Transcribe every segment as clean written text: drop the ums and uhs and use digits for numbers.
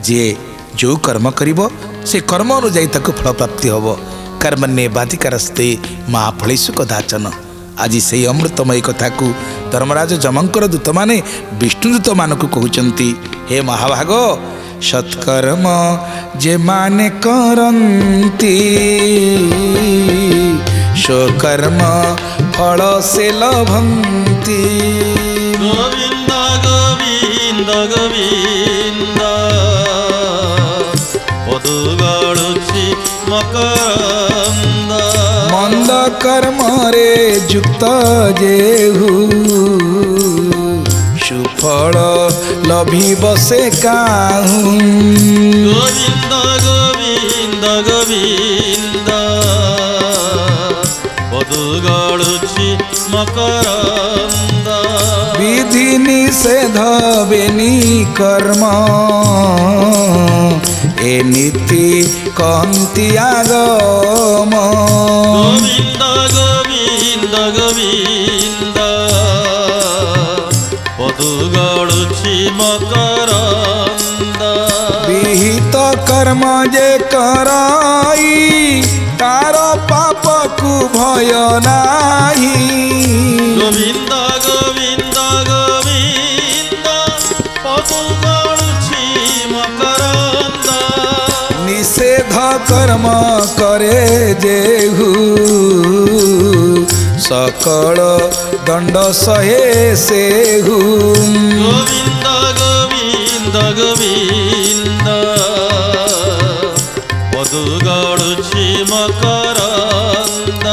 जे जो कर्म करिबो से कर्म अनुଯାୟୀ ताको फल प्राप्ति होबो। कर्मण्ये बाधिकारस्ते महाफलेषु कदाचन। आज से अमृतमय कथा को धर्मराज जमंकर दूत माने विष्णुदूत मानक कहउचंती, हे महाभाग सत्कर्म जे माने करंती स्वकर्म फल से लभंती। गोविंद गोविंद गोविंद पदुगाळुछि मकरंद। मंद कर्म रे युक्त जेहु सुफल लभिब से काहू। गोविंद गोविंद गोविंद पदुगाळुछि मकरंद। विधि निषेध बेनी कर्म ए नीति कहन्ति आगम। गोविंद गोविंद गोविंद पदुगाळुछि मकरंद। विहित कर्म जे कराई तार पाप को भय नाही। गोविंद गोविंद गोविंद पदुगाळुछि मकरंद। निषेध कर्म करे जेहु सकल दंड सहे सेहु। गोविंद गोविंद गोविंद पदुगाळुछि मकरंद।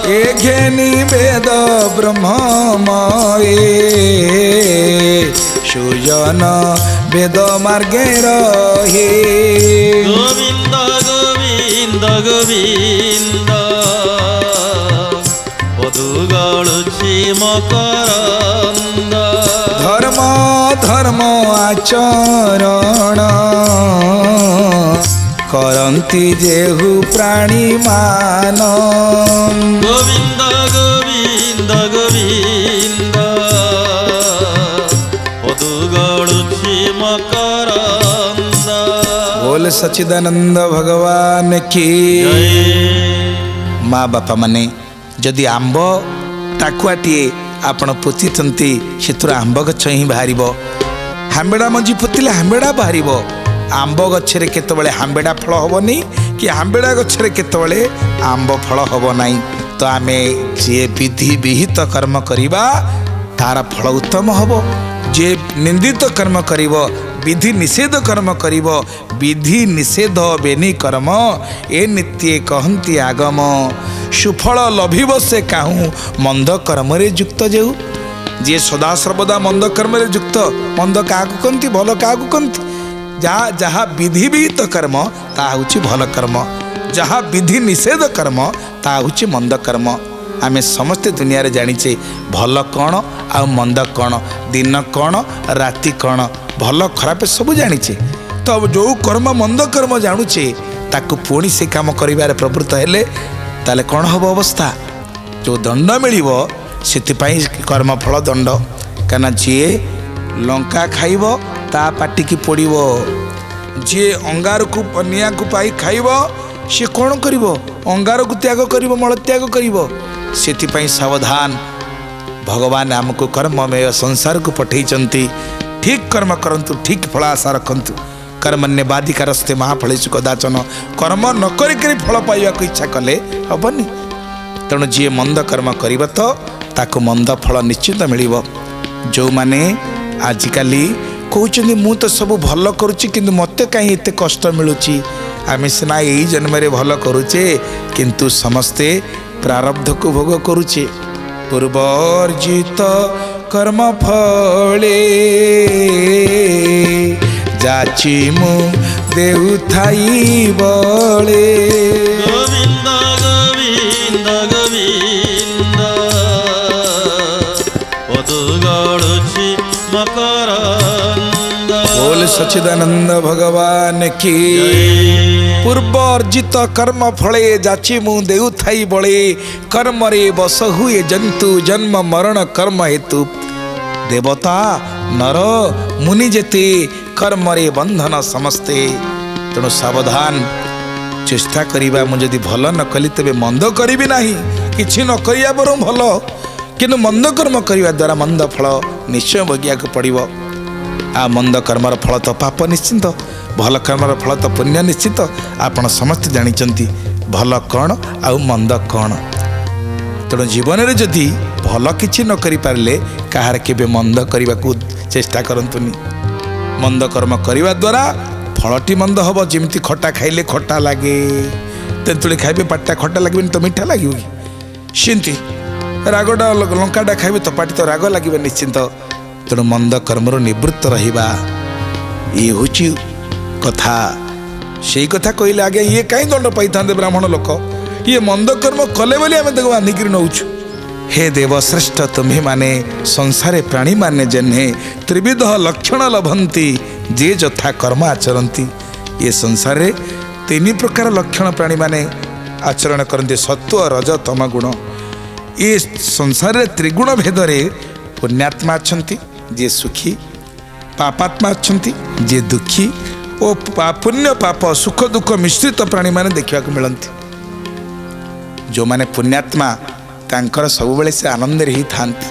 ए घेनी वेद ब्रह्ममये सुजन वेद मार्गे रहे। गोविंद गोविंद गोविंद पदुगाळुछि मकरंद। धर्म धर्म आचरण करन्ति जेहु प्राणी मान। गोविंद गोविंद गोविंद पदुगाळुछि मकरंद। बोल सच्चिदानंद भगवान की माँ बापा माने जदि आंब टाकुआटीए आपण पोतीचंती सेथुर आंब गछ ही बाहर। हांबेड़ा मंजी पोतिले हांबेड़ा बाहर। आंब गछरे केतबेले हांबेड़ा फल हबनी कि हांबेड़ा गछरे केतबेले आंब फल हब नाही। तो आमे जे विधि विहित कर्म करिबा तार फल उत्तम हब। जे निंदित कर्म करिब विधि निषेध कर्म करिब विधि निषेध बेनी कर्म ए नित्य कहन्ति आगम। सुफल लभिब से काहू मंद कर्म रे युक्त जेहु। जे सदा सर्वदा मंद कर्म रे युक्त मंद काहाकु कहन्ति भल काहाकु कहन्ति। जहाँ जहाँ विधि विहित कर्म ता होछि भल कर्म, जहाँ विधि निषेध कर्म ता होछि मंद कर्म। आमे समस्ते दुनिया रे जानिचे भल कौन आ मंद कौन, दिन कौन राति कौन, भल खराब सब जानिचे। तो जो कर्म मंद कर्म जानुचे ताकू पुणी से काम करिबारे प्रवृत्त हेले ताले कौन हब अवस्था। जो दंड मिलिब सेतिपाई कर्मफल दंड। काना जी लंका खाइब ता पाटी की पोड़िब, जी अंगार को निया को पाई खाइब सी कौन करिब अंगार को त्याग करिब मल त्याग करिब। सेतिपाई सावधान। भगवान आमको कर्ममय संसार को पठेइचंती। ठीक कर्म करंतु ठीक फल आशा रखंतु। कर्मण्य बाधिकारस्ते महाफलेषु कदाचन। कर्म न करी फल पाइबा को इच्छा कले हबनी। तेणु जी मंद कर्म करिब तो ताको मंद फल निश्चित मिलिब। जो माने आजिकाली कहउचंदी मु तो सब भल करूची किंतु मते काहे एते कष्ट मिलुची। आमे सिना एई जन्म रे भल करूचे किंतु समस्ते प्रारब्ध को भोग करूचे। पूर्वर्जित कर्म फले जाची मु देउ थाई बळे। गोविंद गोविंद गोविंद पदुगाळुछि मकरंद। बोल सच्चिदानंद भगवान की। पूर्वर्जित कर्म फले जाची मु देउ थाई बळे। कर्म रे बस हुए जंतु जन्म मरण कर्म हेतु। देवता नर मुनि जेते କର୍ମରେ ବନ୍ଧନ ସମସ୍ତେ। ତେଣୁ ସାବଧାନ, ଚେଷ୍ଟା କରିବା ମୁଁ ଯଦି ଭଲ ନ କଲି ତେବେ ମନ୍ଦ କରିବି ନାହିଁ। କିଛି ନ କରିବା ବରଂ ଭଲ, କିନ୍ତୁ ମନ୍ଦ କର୍ମ କରିବା ଦ୍ୱାରା ମନ୍ଦ ଫଳ ନିଶ୍ଚୟ ଭୋଗିବାକୁ ପଡ଼ିବ। ଆଉ ମନ୍ଦ କର୍ମର ଫଳ ତ ପାପ ନିଶ୍ଚିନ୍ତ, ଭଲ କର୍ମର ଫଳ ତ ପୁଣ୍ୟ ନିଶ୍ଚିତ। ଆପଣ ସମସ୍ତେ ଜାଣିଛନ୍ତି ଭଲ କ'ଣ ଆଉ ମନ୍ଦ କ'ଣ। ତେଣୁ ଜୀବନରେ ଯଦି ଭଲ କିଛି ନ କରିପାରିଲେ କାହାର କେବେ ମନ୍ଦ କରିବାକୁ ଚେଷ୍ଟା କରନ୍ତୁନି। ମନ୍ଦ କର୍ମ କରିବା ଦ୍ୱାରା ଫଳଟି ମନ୍ଦ ହେବ। ଯେମିତି ଖଟା ଖାଇଲେ ଖଟା ଲାଗେ, ତେନ୍ତୁଳି ଖାଇବେ ପାଟିଟା ଖଟା ଲାଗିବନି ତ ମିଠା ଲାଗିବ କି? ସେମିତି ରାଗଟା ଲଙ୍କାଟା ଖାଇବେ ତ ପାଟି ତ ରାଗ ଲାଗିବ ନିଶ୍ଚିନ୍ତ। ତେଣୁ ମନ୍ଦ କର୍ମରୁ ନିବୃତ୍ତ ରହିବା, ଇଏ ହେଉଛି କଥା। ସେଇ କଥା କହିଲେ ଆଜ୍ଞା ଇଏ କାହିଁ ଦଣ୍ଡ ପାଇଥାନ୍ତେ ବ୍ରାହ୍ମଣ ଲୋକ? ଇଏ ମନ୍ଦ କର୍ମ କଲେ ବୋଲି ଆମେ ତାକୁ ବାନ୍ଧିକିରି ନେଉଛୁ। ହେ ଦେବ ଶ୍ରେଷ୍ଠ ତୁମ୍ଭେମାନେ ସଂସାରେ ପ୍ରାଣୀମାନେ ଯେହ୍ନେ ତ୍ରିବିଧ ଲକ୍ଷଣ ଲଭନ୍ତି ଯେ ଯଥା କର୍ମ ଆଚରନ୍ତି। ଏ ସଂସାରରେ ତିନି ପ୍ରକାର ଲକ୍ଷଣ ପ୍ରାଣୀମାନେ ଆଚରଣ କରନ୍ତି, ସତ୍ଵ ରଜ ତମ ଗୁଣ। ଏ ସଂସାରରେ ତ୍ରିଗୁଣ ଭେଦରେ ପୁଣ୍ୟାତ୍ମା ଅଛନ୍ତି ଯିଏ ସୁଖୀ, ପାପାତ୍ମା ଅଛନ୍ତି ଯିଏ ଦୁଃଖୀ, ଓ ପୁଣ୍ୟ ପାପ ସୁଖ ଦୁଃଖ ମିଶ୍ରିତ ପ୍ରାଣୀମାନେ ଦେଖିବାକୁ ମିଳନ୍ତି। ଯେଉଁମାନେ ପୁଣ୍ୟାତ୍ମା ତାଙ୍କର ସବୁବେଳେ ସେ ଆନନ୍ଦରେ ହିଁ ଥାନ୍ତି।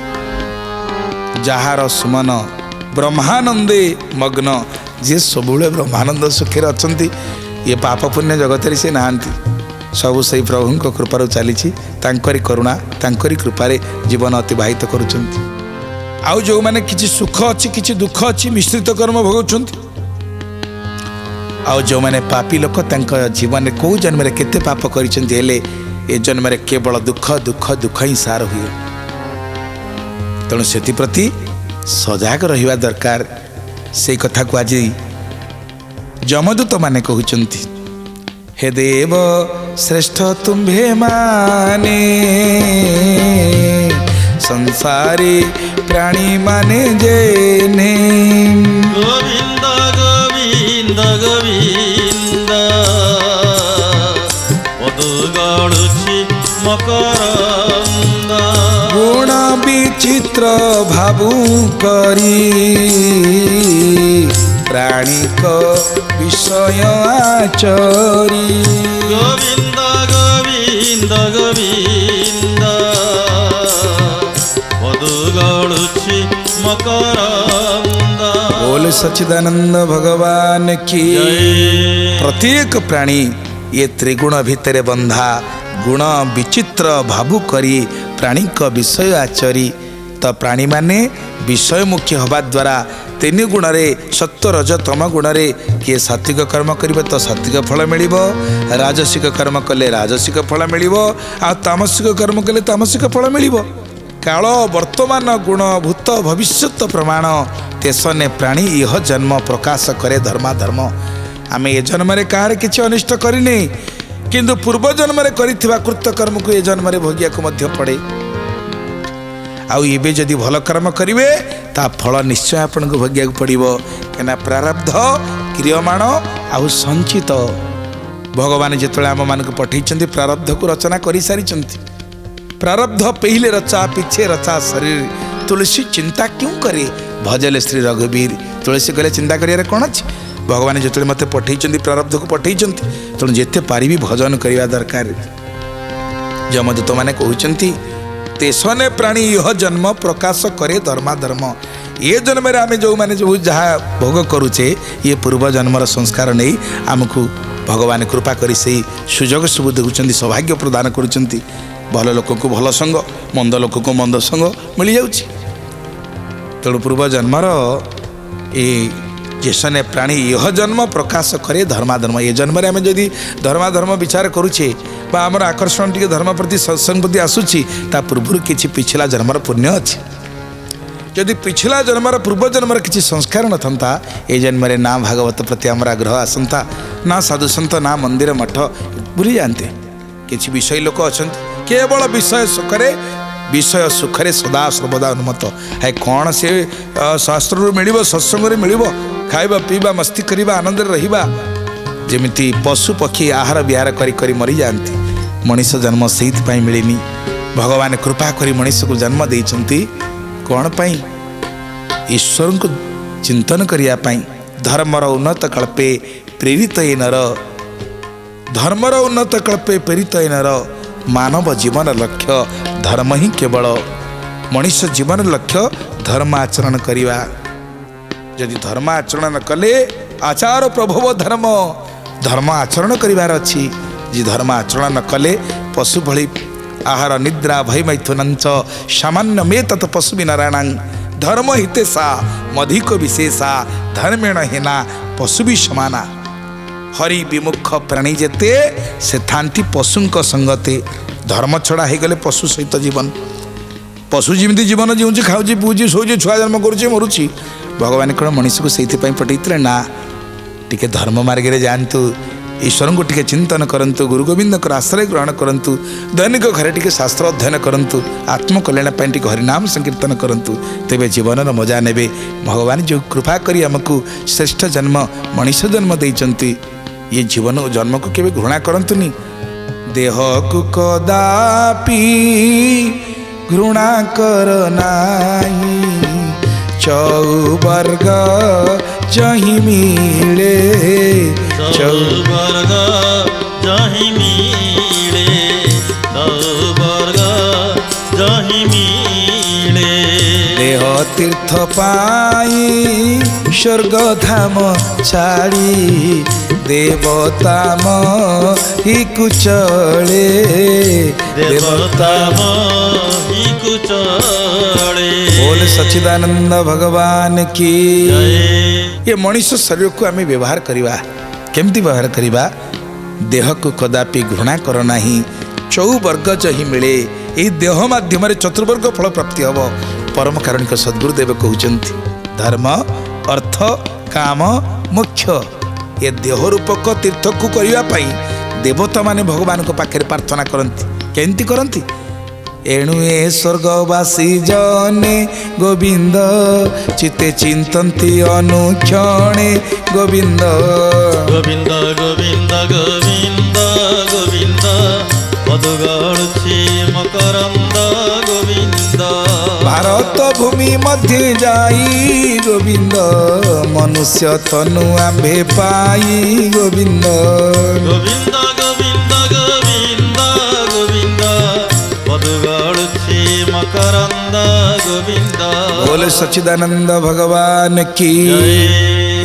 ଯାହାର ସୁମନ ବ୍ରହ୍ମାନନ୍ଦେ ମଗ୍ନ, ଯିଏ ସବୁବେଳେ ବ୍ରହ୍ମାନନ୍ଦ ସୁଖରେ ଅଛନ୍ତି। ଇଏ ପାପ ପୁଣ୍ୟ ଜଗତରେ ସେ ନାହାନ୍ତି, ସବୁ ସେଇ ପ୍ରଭୁଙ୍କ କୃପାରୁ ଚାଲିଛି। ତାଙ୍କରି କରୁଣା ତାଙ୍କରି କୃପାରେ ଜୀବନ ଅତିବାହିତ କରୁଛନ୍ତି। ଆଉ ଯେଉଁମାନେ କିଛି ସୁଖ ଅଛି କିଛି ଦୁଃଖ ଅଛି ମିଶ୍ରିତ କର୍ମ ଭୋଗୁଛନ୍ତି। ଆଉ ଯେଉଁମାନେ ପାପୀ ଲୋକ ତାଙ୍କ ଜୀବନରେ କେଉଁ ଜନ୍ମରେ କେତେ ପାପ କରିଛନ୍ତି, ହେଲେ ଏ ଜନ୍ମରେ କେବଳ ଦୁଃଖ ଦୁଃଖ ଦୁଃଖ ହିଁ ସାର ହୁଏ। ତେଣୁ ସେଥିପ୍ରତି ସଜାଗ ରହିବା ଦରକାର। ସେଇ କଥାକୁ ଆଜି ଯମଦୂତ ମାନେ କହୁଛନ୍ତି, ହେ ଦେବ ଶ୍ରେଷ୍ଠ ତୁମ୍ଭେ ମାନେ ସଂସାରେ ପ୍ରାଣୀ ମାନେ ଯେନେ। ଗୋବିନ୍ଦ ଗୋବିନ୍ଦ ଗୋବିନ୍ଦ ପଦୁ ଗଳୁଛି ମକରନ୍ଦ। ଗୁଣ ବିଚିତ୍ର ଭାବୁ କରି ପ୍ରାଣିକ ବିଷୟ ଆଚରି। ଗୋବିନ୍ଦ ଗୋବିନ୍ଦ ଗୋବିନ୍ଦ ପଦୁ ଗଳୁଛି ମକରନ୍ଦ। बोल सच्चिदानंद भगवान की। प्रत्येक प्राणी ये त्रिगुण भितर बंधा, गुण विचित्र भावु करी प्राणी का विषय आचरी। तो प्राणी माने विषयमुखी हवा द्वारा तीन गुण रे सत्व रज तम गुण रे किए सात्विक कर्म करिबो तो सात्विक फल मिलिबो, राजसिक कर्म कले राजसिक फल मिलिबो, आ तामसिक कर्म कले तामसिक फल मिलिबो। काल वर्तमान गुण भूत भविष्यत प्रमाण तेसने प्राणी यह जन्म प्रकाश करे धर्माधर्म। आमे ये जन्म रे काहार किछि अनिष्ट करिने, किंतु पूर्व जन्म रे करिथिबा कृत्य कर्म को ये जन्म रे भोगिया को मध्य पड़े। आउ एबे जदि भल कर्म करिवे ता फल निश्चय आपन को भोगिया को पड़िबो। केना प्रारब्ध क्रियमाण आउ संचित भगवान जेतले आम मान को पठैचंती प्रारब्ध को रचना करि सारिचंती। प्रारब्ध पहले रचा पीछे रचा शरीर, तुलसी चिंता क्यों करे भजले श्री रघुवीर। तुलसी कहले चिंता करियारे कौन अच्छी, भगवान जो मत पठई प्रारब्ध को पठई तेणु जिते पारि भजन करने दरकार। जमदूत मैंने कहते तेसने प्राणी यह जन्म प्रकाश करे धर्माधर्म। ये जन्म आम जो मैंने जो जहाँ भोग करुचे ये पूर्व जन्मर संस्कार नहीं आमको भगवान कृपा करी से सुजोग सब देखुं, सौभाग्य प्रदान करुँच। भल लोक को भल संग, मंद लोक को मंद संग मिल जाऊँच। तेणु पूर्व जन्मर ये जेसने प्राणी यह जन्म प्रकाश करे धर्माधर्म। ये जन्म आम जदि धर्माधर्म विचार करुचे बा आमर आकर्षण टी धर्म प्रति सत्संग प्रति आसूची ता पूर्व किसी पिछला जन्मर पुण्य अच्छी। जदि पिछला जन्मर पूर्व जन्मर किसी संस्कार न था ये जन्म ना भागवत प्रति आमर आग्रह आसंता, ना साधु सन्त, ना मंदिर मठ भूली जाते। किसी विषय लोक अच्छा केवल विषय सुखरे सदा सर्वदा उन्मत्त है। कौन से शास्त्र मिल सत्संग मिल खाइबा पीबा मस्ती करवा आनंद रहिबा। जेमिति पशु पक्षी आहार विहार करी मरी जाती, मनीष जन्म से मिलनी। भगवान कृपा करी मनीष को जन्म देइछंती कौन पाई? ईश्वर को चिंतन करिया पाई, ଧର୍ମର ଉନ୍ନତ କଳ୍ପେ ପ୍ରେରିତ ଏ ନର ଧର୍ମର ଉନ୍ନତ କଳ୍ପେ ପ୍ରେରିତ ଏ ନର ମାନବ ଜୀବନ ଲକ୍ଷ୍ୟ ଧର୍ମ ହିଁ କେବଳ ମଣିଷ ଜୀବନ ଲକ୍ଷ୍ୟ ଧର୍ମ ଆଚରଣ କରିବା। ଯଦି ଧର୍ମ ଆଚରଣ ନ କଲେ ଆଚାର ପ୍ରଭବ ଧର୍ମ ଧର୍ମ ଆଚରଣ କରିବାର ଅଛି। ଯେ ଧର୍ମ ଆଚରଣ ନ କଲେ ପଶୁ ଭଳି ଆହାର ନିଦ୍ରା ଭୟମୈଥୁନଞ୍ଚ ସାମାନ୍ୟ ମେ ତତ୍ ପଶୁ ବିନାରାୟଣ ଧର୍ମ ହିତେଶା ମଧିକ ବିଶେଷା ଧର୍ମେଣ ହେନା ପଶୁ ବି ସମାନା। ହରି ବିମୁଖ ପ୍ରାଣୀ ଯେତେ ସେ ଥାନ୍ତି ପଶୁଙ୍କ ସଙ୍ଗତେ। ଧର୍ମ ଛଡ଼ା ହେଇଗଲେ ପଶୁ ସହିତ ଜୀବନ ପଶୁ ଯେମିତି ଜୀବନ ଜିଉଛି ଖାଉଛି ପିଉଛି ଶୋଉଛି ଛୁଆ ଜନ୍ମ କରୁଛି ମରୁଛି। ଭଗବାନ କ'ଣ ମଣିଷକୁ ସେଇଥିପାଇଁ ପଠେଇଥିଲେ? ନା, ଟିକେ ଧର୍ମ ମାର୍ଗରେ ଯାଆନ୍ତୁ, ଈଶ୍ୱରଙ୍କୁ ଟିକେ ଚିନ୍ତନ କରନ୍ତୁ, ଗୁରୁ ଗୋବିନ୍ଦଙ୍କର ଆଶ୍ରୟ ଗ୍ରହଣ କରନ୍ତୁ, ଦୈନିକ ଘରେ ଟିକେ ଶାସ୍ତ୍ର ଅଧ୍ୟୟନ କରନ୍ତୁ, ଆତ୍ମକଲ୍ୟାଣ ପାଇଁ ଟିକେ ହରିନାମ ସଂକୀର୍ତ୍ତନ କରନ୍ତୁ, ତେବେ ଜୀବନର ମଜା ନେବେ। ଭଗବାନ ଯେଉଁ କୃପା କରି ଆମକୁ ଶ୍ରେଷ୍ଠ ଜନ୍ମ ମଣିଷ ଜନ୍ମ ଦେଇଛନ୍ତି, ଇଏ ଜୀବନ ଜନ୍ମକୁ କେବେ ଘୃଣା କରନ୍ତୁନି। ଦେହକୁ କଦାପି ଘୃଣା କର ନାହିଁ, ଚଉବର୍ଗ ଜହିଁ ମିଳେ ଚଉବର୍ଗ ଜହିଁ ମିଳେ ଚଉବର୍ଗ ଜହିଁ ମିଳେ। ଦେହ ତୀର୍ଥ ପାଇ ସ୍ୱର୍ଗ ଧାମ ଛାଡ଼ି ଦେବତାମ ହିକୁ ଚଳେ ଦେବତାମ ହିକୁ ଚଳେ। ବୋଲ ସଚ୍ଚିଦାନନ୍ଦ ଭଗବାନ କି ଜୟ। ଏ ମଣିଷ ଶରୀରକୁ ଆମେ ବ୍ୟବହାର କରିବା। କେମିତି ବ୍ୟବହାର କରିବା? ଦେହକୁ କଦାପି ଘୃଣା କର ନାହିଁ, ଚଉବର୍ଗ ଜହିଁ ମିଳେ। ଏହି ଦେହ ମାଧ୍ୟମରେ ଚତୁର୍ବର୍ଗ ଫଳ ପ୍ରାପ୍ତି ହେବ। ପରମ କାରୁଣିକ ସଦ୍ଗୁରୁଦେବ କହୁଛନ୍ତି ଧର୍ମ ଅର୍ଥ କାମ ମୋକ୍ଷ ଏ ଦେହ ରୂପକ ତୀର୍ଥକୁ କରିବା ପାଇଁ ଦେବତାମାନେ ଭଗବାନଙ୍କ ପାଖରେ ପ୍ରାର୍ଥନା କରନ୍ତି। କେମିତି କରନ୍ତି? ଏଣୁ ଏ ସ୍ୱର୍ଗବାସୀ ଜନେ ଗୋବିନ୍ଦ ଚିତେ ଚିନ୍ତନ୍ତି ଅନୁକ୍ଷଣେ ଗୋବିନ୍ଦ ଗୋବିନ୍ଦ ଗୋବିନ୍ଦ ଗୋବିନ୍ଦ ଗୋବିନ୍ଦ ପଦୁ ଗଳୁଛି ମକରନ୍ଦ ଗୋବିନ୍ଦ। ଭାରତ ଭୂମି ମଧ୍ୟ ଯାଇ ଗୋବିନ୍ଦ ମନୁଷ୍ୟ ତନୁ ଆମ୍ଭେ ପାଇ ଗୋବିନ୍ଦ ଗୋବିନ୍ଦ ଗୋବିନ୍ଦ ଗୋବିନ୍ଦ ଗୋବିନ୍ଦ ପଦୁ ଗଳୁଛି ମକରନ୍ଦ ଗୋବିନ୍ଦ। ବୋଲ ସଚ୍ଚିଦାନନ୍ଦ ଭଗବାନ କି ଜୟ।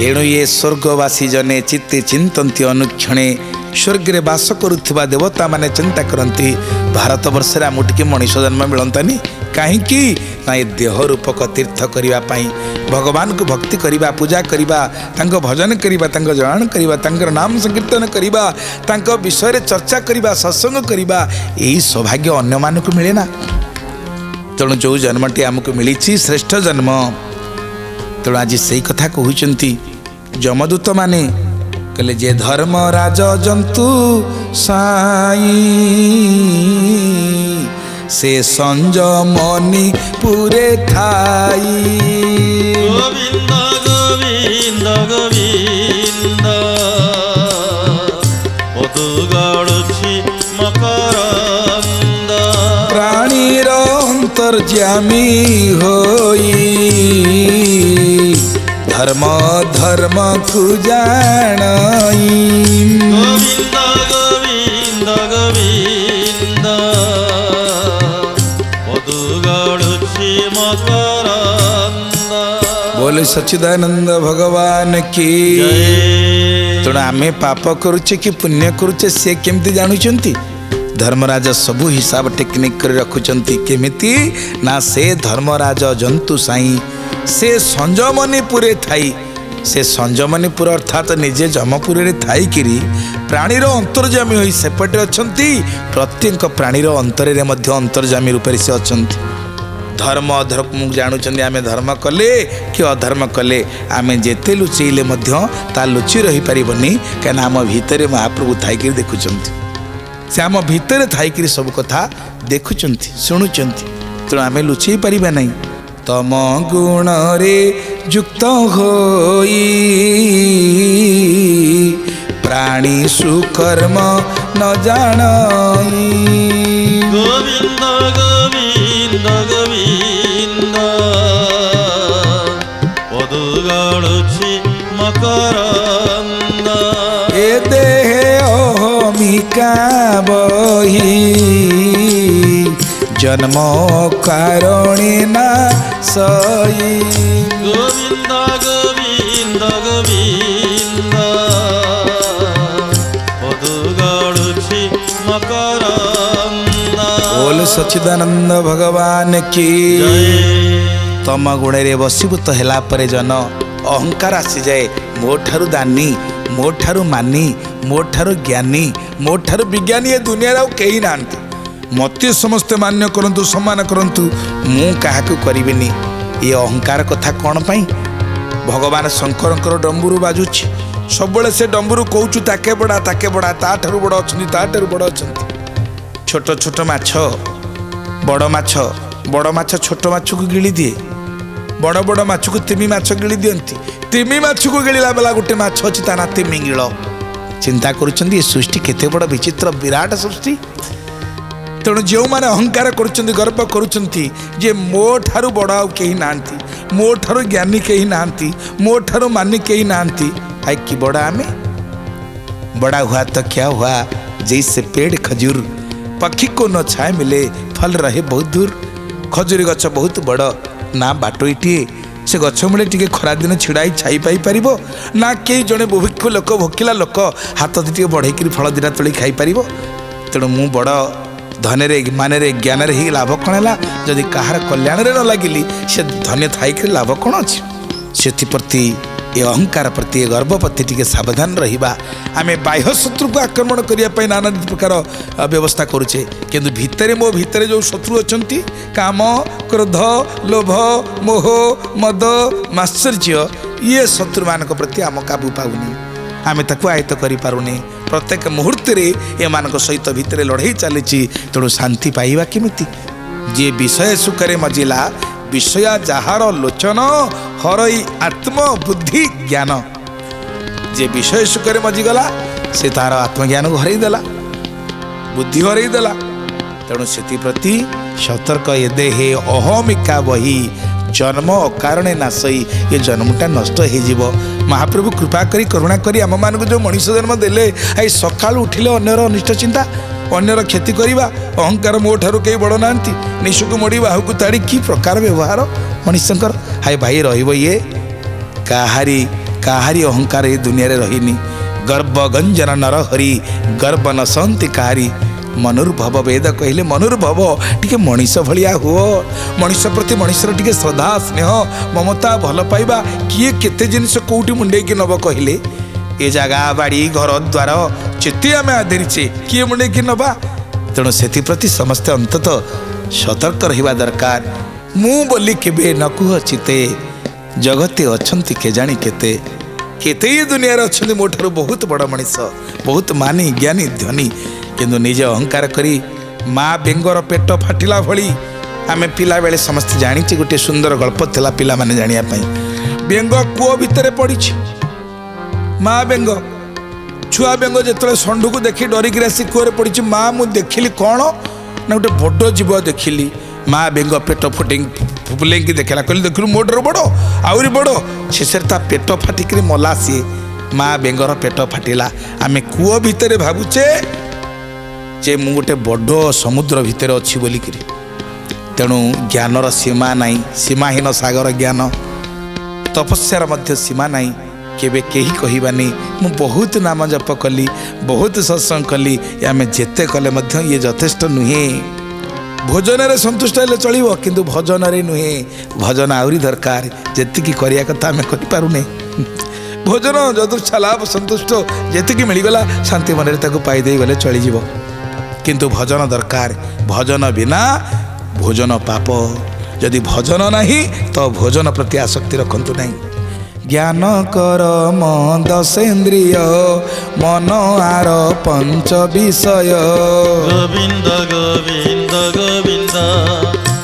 ଏଣୁ ଏ ସ୍ୱର୍ଗବାସୀ ଜନେ ଚିତ୍ତେ ଚିନ୍ତନ୍ତି ଅନୁକ୍ଷଣେ ସ୍ୱର୍ଗରେ ବାସ କରୁଥିବା ଦେବତାମାନେ ଚିନ୍ତା କରନ୍ତି ଭାରତବର୍ଷରେ ଆମକୁ ଟିକେ ମଣିଷ ଜନ୍ମ ମିଳନ୍ତାନି କାହିଁକି? ନା ଏ ଦେହ ରୂପକ ତୀର୍ଥ କରିବା ପାଇଁ, ଭଗବାନଙ୍କୁ ଭକ୍ତି କରିବା, ପୂଜା କରିବା, ତାଙ୍କ ଭଜନ କରିବା, ତାଙ୍କ ଜଣାଣ କରିବା, ତାଙ୍କର ନାମ ସଂକୀର୍ତ୍ତନ କରିବା, ତାଙ୍କ ବିଷୟରେ ଚର୍ଚ୍ଚା କରିବା, ସତ୍ସଙ୍ଗ କରିବା, ଏହି ସୌଭାଗ୍ୟ ଅନ୍ୟମାନଙ୍କୁ ମିଳେ ନା। ତେଣୁ ଯେଉଁ ଜନ୍ମଟି ଆମକୁ ମିଳିଛି ଶ୍ରେଷ୍ଠ ଜନ୍ମ। ତେଣୁ ଆଜି ସେଇ କଥା କହୁଛନ୍ତି ଯମଦୂତ ମାନେ କହିଲେ ଯେ ଧର୍ମ ରାଜ ଜନ୍ତୁ ସାଇ ସେ ସଂଯମନି ପୁରେ ଥାଇ। ଗୋବିନ୍ଦ ଗୋବିନ୍ଦ ଗୋବିନ୍ଦ ପଦୁ ଗଳୁଛି ମକରନ୍ଦ। ପ୍ରାଣୀର ଅନ୍ତର୍ଯାମୀ ହୋଇ ଧର୍ମ ଧର୍ମକୁ ଜାଣଇ। ଗୋବିନ୍ଦ ଗୋବିନ୍ଦ ଗୋବିନ୍ଦ ପଦୁ ଗଳୁଛି ମକରନ୍ଦ। ବୋଲ ସଚ୍ଚିଦାନନ୍ଦ ଭଗବାନ କି ଜୟ। ତେଣୁ ଆମେ ପାପ କରୁଛେ କି ପୁଣ୍ୟ କରୁଛେ ସେ କେମିତି ଜାଣୁଛନ୍ତି? ଧର୍ମରାଜ ସବୁ ହିସାବ ଟେକ୍ନିକ୍ କରି ରଖୁଛନ୍ତି। କେମିତି? ନା ସେ ଧର୍ମରାଜ ଜନ୍ତୁ ସାଇଁ ସେ ସଂଯମନୀପୁରେ ଥାଇ, ସେ ସଂଯମନୀପୁର ଅର୍ଥାତ ନିଜେ ଯମପୁରରେ ଥାଇକିରି ପ୍ରାଣୀର ଅନ୍ତର୍ଯାମୀ ହୋଇ ସେପଟେ ଅଛନ୍ତି। ପ୍ରତ୍ୟେକ ପ୍ରାଣୀର ଅନ୍ତରରେ ମଧ୍ୟ ଅନ୍ତର୍ଯାମୀ ରୂପରେ ସେ ଅଛନ୍ତି। ଧର୍ମ ଅଧର୍ମ ଜାଣୁଛନ୍ତି। ଆମେ ଧର୍ମ କଲେ କି ଅଧର୍ମ କଲେ ଆମେ ଯେତେ ଲୁଚେଇଲେ ମଧ୍ୟ ତା ଲୁଚି ରହିପାରିବନି, କାହିଁକିନା ଆମ ଭିତରେ ମହାପ୍ରଭୁ ଥାଇକିରି ଦେଖୁଛନ୍ତି। ସେ ଆମ ଭିତରେ ଥାଇକିରି ସବୁ କଥା ଦେଖୁଛନ୍ତି, ଶୁଣୁଛନ୍ତି। ତେଣୁ ଆମେ ଲୁଚେଇ ପାରିବା ନାହିଁ। ତମ ଗୁଣରେ ଯୁକ୍ତ ହୋଇ ପ୍ରାଣୀ ସୁକର୍ମ ନ ଜାଣଇ। ଗୋବିନ୍ଦ ଗୋବିନ୍ଦ ଗୋବିନ୍ଦ ପଦୁ ଗଳୁଛି ମକରନ୍ଦ। ଅହମିକା ବହି ଜନ୍ମ କାରଣେ ନା ସଇ। ଗୋବିନ୍ଦ ଗୋବିନ୍ଦ ଗୋବିନ୍ଦ ପଦୁ ଗଡ଼ୁଛି ମକରନ୍ଦ। ବୋଲ ସଚ୍ଚିଦାନନ୍ଦ ଭଗବାନ କି ଜୟ। ତମ ଗୁଣରେ ବଶୀଭୂତ ହେଲା ପରେ ଜନ ଅହଙ୍କାର ଆସିଯାଏ। ମୋ ଠାରୁ ଦାନୀ, ମୋ ଠାରୁ ମାନି, ମୋ ଠାରୁ ଜ୍ଞାନୀ, ମୋ ଠାରୁ ବିଜ୍ଞାନୀ ଏ ଦୁନିଆରେ ଆଉ କେହି ନାହାନ୍ତି। ମୋତେ ସମସ୍ତେ ମାନ୍ୟ କରନ୍ତୁ, ସମ୍ମାନ କରନ୍ତୁ, ମୁଁ କାହାକୁ କରିବିନି। ଏ ଅହଙ୍କାର କଥା କ'ଣ ପାଇଁ? ଭଗବାନ ଶଙ୍କରଙ୍କର ଡମ୍ବୁରୁ ବାଜୁଛି ସବୁବେଳେ। ସେ ଡମ୍ବୁରୁ କହୁଛୁ ତାକେ ବଡ଼ା, ତାକେ ବଡ଼ା, ତାଠାରୁ ବଡ଼ ଅଛନ୍ତି, ତାଠାରୁ ବଡ଼ ଅଛନ୍ତି। ଛୋଟ ଛୋଟ ମାଛ, ବଡ଼ ମାଛ, ବଡ଼ ମାଛ ଛୋଟ ମାଛକୁ ଗିଳି ଦିଏ। ବଡ଼ ବଡ଼ ମାଛକୁ ତିମି ମାଛ ଗିଳି ଦିଅନ୍ତି। ତିମି ମାଛକୁ ଗିଳିଲା ବେଲା ଗୋଟେ ମାଛ ଅଛି, ତା ନା ତିମି ଗିଳ। ଚିନ୍ତା କରୁଛନ୍ତି ଏ ସୃଷ୍ଟି କେତେ ବଡ଼ ବିଚିତ୍ର ବିରାଟ ସୃଷ୍ଟି। ତେଣୁ ଯେଉଁମାନେ ଅହଙ୍କାର କରୁଛନ୍ତି, ଗର୍ବ କରୁଛନ୍ତି ଯେ ମୋ ଠାରୁ ବଡ଼ ଆଉ କେହି ନାହାନ୍ତି, ମୋ ଠାରୁ ଜ୍ଞାନୀ କେହି ନାହାନ୍ତି, ମୋ ଠାରୁ ମାନି କେହି ନାହାନ୍ତି, ଆଇ କି ବଡ଼ା ଆମେ। बड़ा हुआ तो क्या हुआ, जैसे पेड़ खजूर पक्षी को न छाए मिले, फल रहे बहुत दूर। खजूरी गछ बहुत बड़ ना बाटोईटिए, से गछ मूले टिके खरा दिन छिड़ाई छाई पाई पारिबो ना कई जड़े बुभिक्ष लोक भोकिला लोक हाथ टे बढ़े फल दिटा तोली खाई पारिबो। तेणु मु बड़ धन मान ज्ञान ही लाभ कौन है, जदि कहार कल्याण न लगिली से धन्य थाई लाभ कौन अच्छी। से ये अहंकार प्रति गर्व प्रति टिके सावधान रहिबा। आमे बाह्य शत्रु को आक्रमण करने नाना प्रकार व्यवस्था करुचे, किंतु भितरे मो भितरे जो शत्रु अछंती काम क्रोध लोभ मोह मद माश्चर्य, ये शत्रु मान प्रति आम काबू पाऊनी, आमे ताकू आयत्त करि पारुनी। प्रत्येक मुहूर्त एमान सहित भितरे लड़ाई चली। तेणु शांति पाइबा केमिति? जे विषय सुखरे मजिला विषया जहार लोचन हरई आत्म बुद्धि ज्ञान। जे विषय सुखरे मजिगला से तार आत्मज्ञान को हरईदेला, बुद्धि हरईदेला। तेणु से सतर्क ये देहे अहमिका बही जन्म अकारणे नाशई, ये जन्मटा नष्ट हो। महाप्रभु कृपा करी करुणा करी आम मान जो मनुष्य जन्म देले, आई सका उठिले अन्यर अनिष्ट चिंता, अन्यर क्षति करवा, अहंकार मो ठारू कई बड़ ना, निशुक मोड़ी बाहुक ताड़ी कि प्रकार व्यवहार मनुष्यंकर। हाय भाई रहिबो ये काहारी काहारी अहंकार ये दुनिया रे रहीनी। गर्भ गंजन नर हरि गर्भ न सहंती काहारी। मनुर्भव वेद कहले मनुर्भव टिके मनीष भलिया हुओ, मनीष प्रति मनीषर टिके श्रद्धा स्नेह ममता भल पाइबा। किए केते जिनिस कोउटी मुंडे कि नब कहले, ए जगह बाड़ी घर द्वार चेते आम आदरिचे किए मुंडे कि नबा। तेणु से समस्ते अंतत सतर्क रहिबा दरकार। मु बोली केबे न कुह चिते, जगते अछंती के जानी केते केते ये दुनिया रे अछंती मो ठारू बहुत बड़ मनीष, बहुत मानी ज्ञानी धनी, किंतु निजे अहंकार करी माँ बेंगर पेट फाटिला भली। आमे पिला बेले समस्त जानी गोटे सुंदर गल्प थिला पिला माने जानिया पई। बेंग कूओ भितरे पड़ी, माँ बेंग छुआ बेंग जो षंढ को देखी डरिक आसी कूअरे पड़ी। माँ मु देखिली कौन ना गोटे बड़ जीव देखिली। माँ बेंग पेट फुलेंकी देखला, कहली देखलु मोटर बड़ आउरी बड़, शेष पेट फाटिक मला सी। माँ बेंगर पेट फाटिला। आमे कूओ भितरे भावुचे जे मु गोटे बड़ समुद्र भितर अच्छी बोलिकी। तेणु ज्ञानर सीमा नाई, सीमाहीन सागर ज्ञान। तपस्यार मध्य सीमा नाई। केबे केही कहिबानी मु बहुत नाम जप कली, बहुत सत्संग कली, आमे जेते कले मध्य ये यथेष्ट नुहे। भोजन रे संतुष्ट हेले चलिबो, किंतु भजन रे नुहे। भजन आउरी दरकार, जेतिकी करिया कथा आमे करि पारुने। भोजन जदुच्छा लाभ संतुष्ट जेतिकी मिलिगला शांति मन रे ताको पाई देई गले चली जीवो, किंतु भजन दरकार। भजन बिना भोजन पाप। यदि भजन नहीं तो भोजन प्रति आसक्ति रखंतु नहीं। ज्ञान कर मन दशेन्द्रिय मन आर पंच विषय। गोविंद गोविंद गोविंद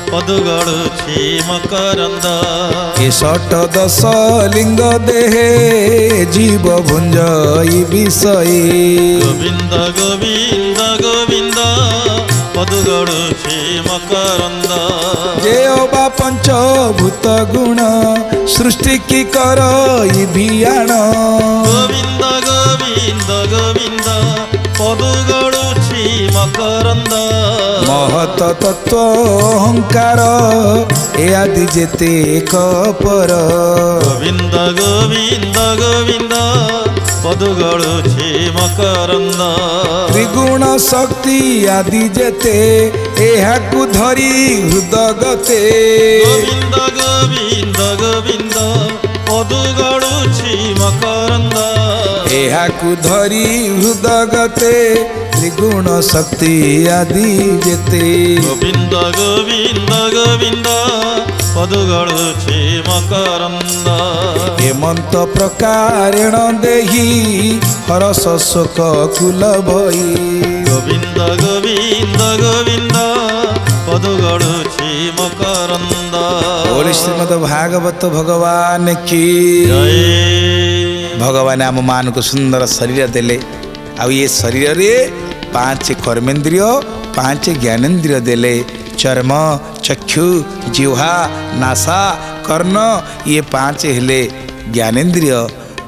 पदु गड़ुछि मकरंद। ए षट दश लिंग देहे जीव भुंजई विषय। गोविंद गोविंद गोविंद पदु गड़ुछि मकरंद। जे अबा पंचभूत गुण सृष्टि की कर भियाण। गोविंद गोविंद गोविंद पदु ମକରନ୍ଦ महत तत्व अहंकार ए आदि जेते कपर ଗୋବିନ୍ଦ ଗୋବିନ୍ଦ ଗୋବିନ୍ଦ ପଦୁ ଗଳୁଛି ମକରନ୍ଦ त्रिगुण शक्ति आदि जेते एहाकु धरी हृदगते ଗୋବିନ୍ଦ ଗୋବିନ୍ଦ ଗୋବିନ୍ଦ ପଦୁ ଗଳୁଛି ମକରନ୍ଦ एहाकु धरी हृदगते त्रिगुण शक्ति आदि जेते ଗୋବିନ୍ଦ ଗୋବିନ୍ଦ ଗୋବିନ୍ଦ ପଦୁ ଗଳୁଛି ମକରନ୍ଦ हेमंत प्रकारेण देही हरस शोक कुल भई ଗୋବିନ୍ଦ ଗୋବିନ୍ଦ ଗୋବିନ୍ଦ ପଦୁ ଗଳୁଛି ମକରନ୍ଦ बोले श्रीमद भागवत भगवान की ଜୟ भगवान आम मान को सुंदर शरीर देले आ ये शरीर रे 5 कर्मेंद्रिय 5 ज्ञानेन्द्रिय देले चर्म चक्षु जिह्वा नासा कर्ण ये 5 हेले ज्ञानेन्द्रिय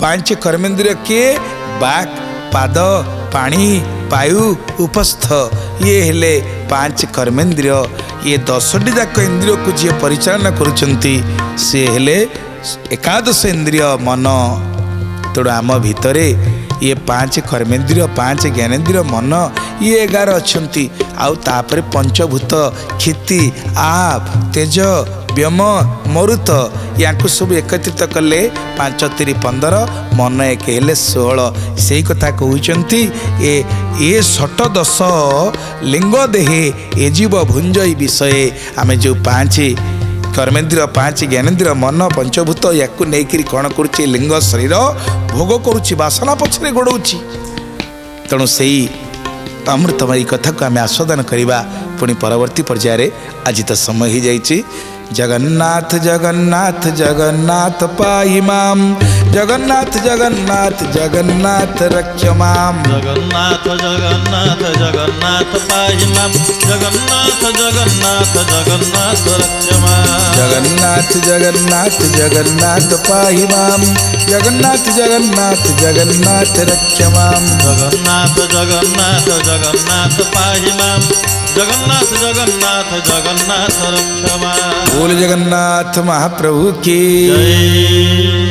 5 कर्मेंद्रिय के बाक पाद पानी वायु उपस्थ ये हेले 5 कर्मेंद्रिय ये 10टी जाक इंद्रिय को जी परिचालना करुचंती से हेले एकादश इंद्रिय मन तेणु आम भितरे ये 5 कर्मेंद्रिय 5 ज्ञानेन्द्रिय मन ये 11 अच्छी आउ तापर पंचभूत क्षिति आप तेज व्योम मरुत या सब एकत्रित कले 5 3 15 मन एक हेले 16 से कथा कहते ये 10 लिंग देहे ए जीव भुंजई विषय आम जो 5 कर्मेन्द्रिय 5 ज्ञानेन्द्रिय मन पंचभूत या कौन करुच्ची लिंग शरीर भोग करुच्ची बासना पछरे गोड़ौची तेणु से अमृतमयी कथा को आम आस्वादन करवा पुणी परवर्ती पर्यायर आज तो समय हो जाइए जगन्नाथ जगन्नाथ जगन्नाथ पाहि माम जगन्नाथ जगन्नाथ जगन्नाथ रक्ष माम जगन्नाथ जगन्नाथ जगन्नाथ पाहि मां जगन्नाथ जगन्नाथ जगन्नाथ रक्ष मां जगन्नाथ जगन्नाथ जगन्नाथ पाहि माम जगन्नाथ जगन्नाथ जगन्नाथ रक्ष माम जगन्नाथ जगन्नाथ जगन्नाथ पाहि मां जगन्नाथ जगन्नाथ जगन्नाथ रक्ष मां बोल जगन्नाथ महाप्रभु की जय